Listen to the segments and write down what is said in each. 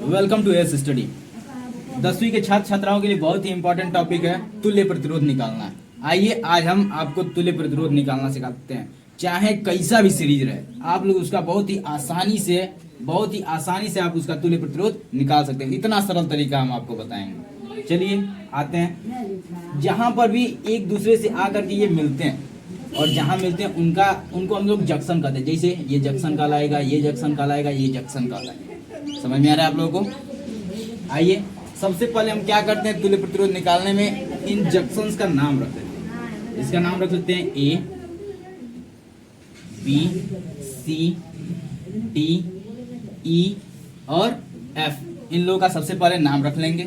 Welcome to S study. 10वीं के छात्र छात्राओं के लिए बहुत ही इंपॉर्टेंट टॉपिक है तुल्य प्रतिरोध निकालना। आइए आज हम आपको तुल्य प्रतिरोध निकालना सिखाते हैं। चाहे कैसा भी सीरीज रहे, आप लोग उसका बहुत ही आसानी से आप उसका तुल्य प्रतिरोध निकाल सकते हैं। इतना सरल तरीका हम आपको बताएंगे। चलिए आते हैं। जहां पर भी एक दूसरे से आकर के ये मिलते हैं और जहां मिलते हैं उनको हम लोग जंक्शन कहते हैं। जैसे ये जंक्शन कहलाएगा, ये जंक्शन कहलाएगा, ये जंक्शन कहलाएगा। समझ में आ रहा है आप लोगों को? आइए सबसे पहले हम क्या करते हैं, तुल्य प्रतिरोध निकालने में इन जंक्शंस का नाम रख देते हैं। इसका नाम रख लेते हैं ए, बी, सी, डी, ई और एफ। इन लोगों का सबसे पहले नाम रख लेंगे।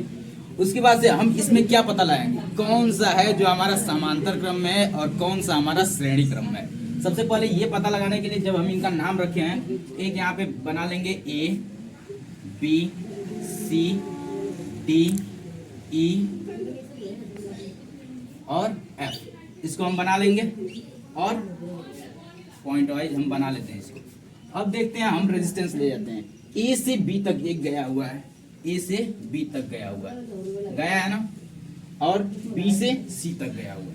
उसके बाद से हम इसमें क्या पता लगाएंगे, कौन सा है जो हमारा समांतर क्रम में है और कौन सा हमारा श्रेणी क्रम में है। सबसे पहले ये पता लगाने के लिए जब हम इनका नाम रखे हैं, एक यहाँ पे बना लेंगे ए, बी, सी, डी, ई और एफ। इसको हम बना लेंगे और पॉइंट वाइज हम बना लेते हैं इसको। अब देखते हैं, हम रेजिस्टेंस ले जाते हैं। ए से बी तक एक गया हुआ है, ए से बी तक गया हुआ है, गया है ना, और बी से सी तक गया हुआ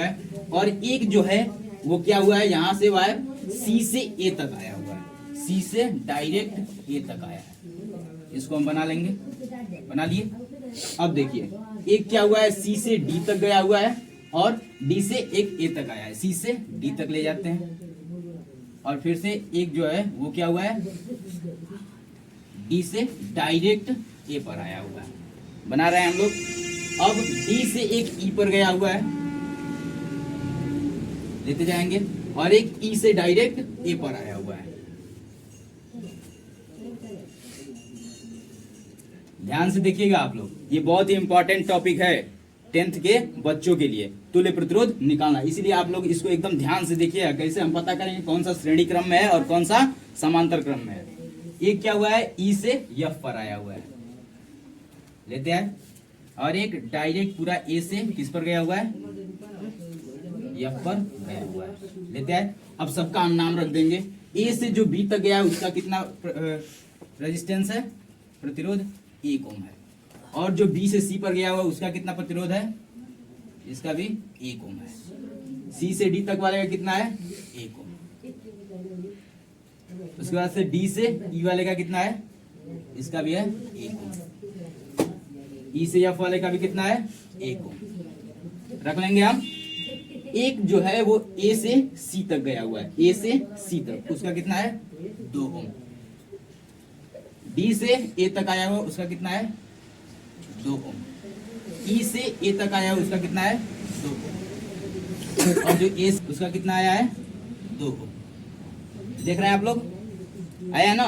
है, और एक जो है वो क्या हुआ है, यहाँ से वायर सी से ए तक आया हुआ है, सी से डायरेक्ट ए तक आया है। इसको हम बना लेंगे, बना लिए। अब देखिए एक क्या हुआ है, सी से डी तक गया हुआ है और डी से एक ए तक आया है। सी से डी तक ले जाते हैं और फिर से एक जो है वो क्या हुआ है, डी से डायरेक्ट ए पर आया हुआ है, बना रहे हैं हम लोग। अब डी से एक ई पर गया हुआ है, लेते जाएंगे, और एक ई से डायरेक्ट ए पर आया हुआ है। ध्यान से देखिएगा आप लोग, ये बहुत ही इंपॉर्टेंट टॉपिक है 10th के बच्चों के लिए, तुल्य प्रतिरोध निकालना। इसलिए आप लोग इसको एकदम ध्यान से देखिएगा, कैसे हम पता करेंगे कौन सा श्रेणी क्रम में है और कौन सा समांतर क्रम में है। एक क्या हुआ है, ई से एफ पर आया हुआ है, लेते हैं, और एक डायरेक्ट पूरा ए से किस पर गया हुआ है, एफ पर गया हुआ है, लेते हैं। अब सबका हम नाम रख देंगे। ए से जो बी तक गया है उसका कितना रेजिस्टेंस है, प्रतिरोध 1 ओम है, और जो बी से सी पर गया हुआ उसका कितना प्रतिरोध है, इसका भी 1 ओम है। सी से डी तक वाले का कितना है, 1 ओम। उसके बाद से डी से ई वाले का कितना है, इसका भी है 1 ओम। ई से एफ वाले का भी कितना है, 1 ओम। रख लेंगे हम। एक जो है वो ए से सी तक गया हुआ है, ए से सी तक, उसका कितना है, 2 ओम। डी से ए तक आया हुआ उसका कितना है, 2 ओम। ई से ए तक आया हुआ उसका कितना है, 2 ओम। और जो ए उसका कितना आया है, 2 ओम। देख रहे हैं आप लोग, आया ना?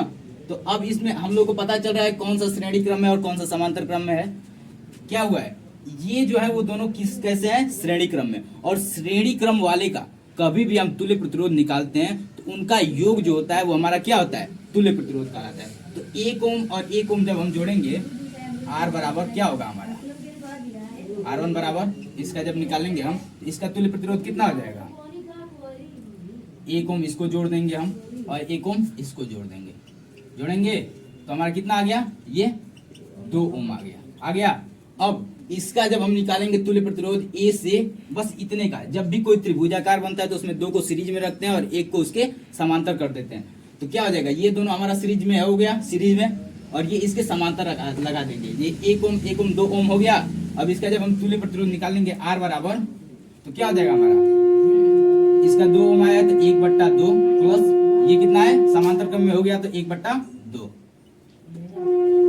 तो अब इसमें हम लोग को पता चल रहा है कौन सा श्रेणी क्रम में और कौन सा समांतर क्रम में है। क्या हुआ है, ये जो है वो दोनों कैसे हैं, श्रेणी क्रम में। और श्रेणी क्रम वाले का कभी भी हम तुल्य प्रतिरोध निकालते हैं तो उनका योग जो होता है वो हमारा क्या होता है, तुल्य प्रतिरोध कहलाता है। तो 1 ओम और 1 ओम जब हम जोड़ेंगे, आर बराबर क्या होगा हमारा, R1 बराबर, इसका जब निकालेंगे हम तो इसका तुल्य प्रतिरोध कितना हो जाएगा, 1 ओम इसको जोड़ देंगे हम और 1 ओम इसको जोड़ देंगे, जोड़ेंगे तो हमारा कितना आ गया, ये 2 ओम आ गया। अब इसका जब हम निकालेंगे तुल्य प्रतिरोध ए से, बस इतने का, जब भी कोई त्रिभुजाकार बनता है तो उसमें 2 को सीरीज में रखते हैं और 1 को उसके समांतर कर देते हैं। तो क्या हो जाएगा, ये दोनों हमारा सीरीज में हो गया, सीरीज में, और ये इसके समांतर लगा देंगे। ये 1 ओम 2 ओम हो गया। अब इसका जब हम तुल्य प्रतिरोध निकालेंगे आर बराबर, तो क्या हो जाएगा हमारा, इसका 2 ओम आया तो 1/2 प्लस ये कितना है, समांतर क्रम में हो गया तो 1/2,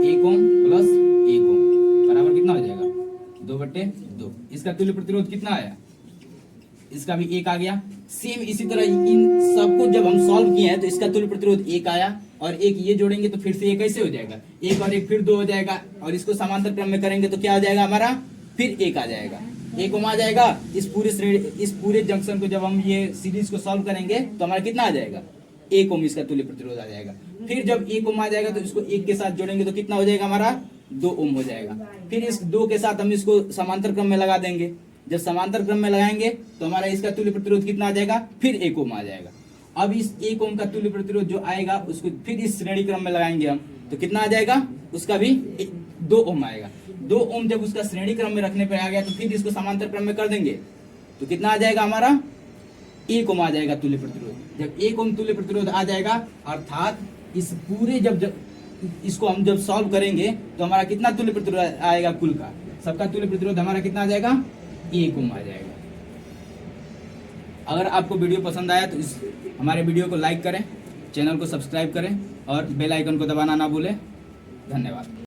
1 ओम प्लस 1 ओम बराबर कितना हो जाएगा, 2/2। इसका तुल्य प्रतिरोध कितना आया, इसका भी 1 आ गया। सेम इसी तरह इन सबको जब हम सॉल्व किए हैं तो इसका तुल्य प्रतिरोध 1 आया, और एक ये जोड़ेंगे तो फिर से ये कैसे हो जाएगा, 1 और 1 फिर 2 हो जाएगा, और इसको समांतर क्रम में करेंगे तो क्या हो जाएगा हमारा, फिर 1 आ जाएगा, 1 ओम आ जाएगा। इस पूरे जंक्शन को जब हम ये सीरीज को सॉल्व करेंगे तो हमारा कितना आ जाएगा, 1 ओम इसका तुल्य प्रतिरोध आ जाएगा। फिर जब 1 ओम आ जाएगा तो इसको 1 के साथ जोड़ेंगे तो कितना हो जाएगा हमारा, 2 ओम हो जाएगा। फिर इस 2 के साथ हम इसको समांतर क्रम में लगा देंगे। जब समांतर क्रम में लगाएंगे तो हमारा इसका तुल्य प्रतिरोध कितना आ जाएगा, फिर 1 ओम आ जाएगा। अब इस 1 ओम का तुल्य प्रतिरोध जो आएगा उसको फिर इस श्रेणी क्रम में लगाएंगे हम, तो कितना आ जाएगा, उसका भी 2 ओम आएगा। 2 ओम जब उसका श्रेणी क्रम में रखने पर आ गया तो फिर इसको समांतर क्रम में कर देंगे, तो कितना आ जाएगा हमारा, 1 ओम आ जाएगा तुल्य प्रतिरोध। जब 1 ओम तुल्य प्रतिरोध आ जाएगा, अर्थात इस पूरे जब इसको हम जब सॉल्व करेंगे तो हमारा कितना तुल्य प्रतिरोध आएगा, कुल का सबका तुल्य प्रतिरोध हमारा कितना आ जाएगा, 1 ओम आ जाएगा। अगर आपको वीडियो पसंद आया तो इस हमारे वीडियो को लाइक करें, चैनल को सब्सक्राइब करें और बेल आइकन को दबाना ना भूलें। धन्यवाद।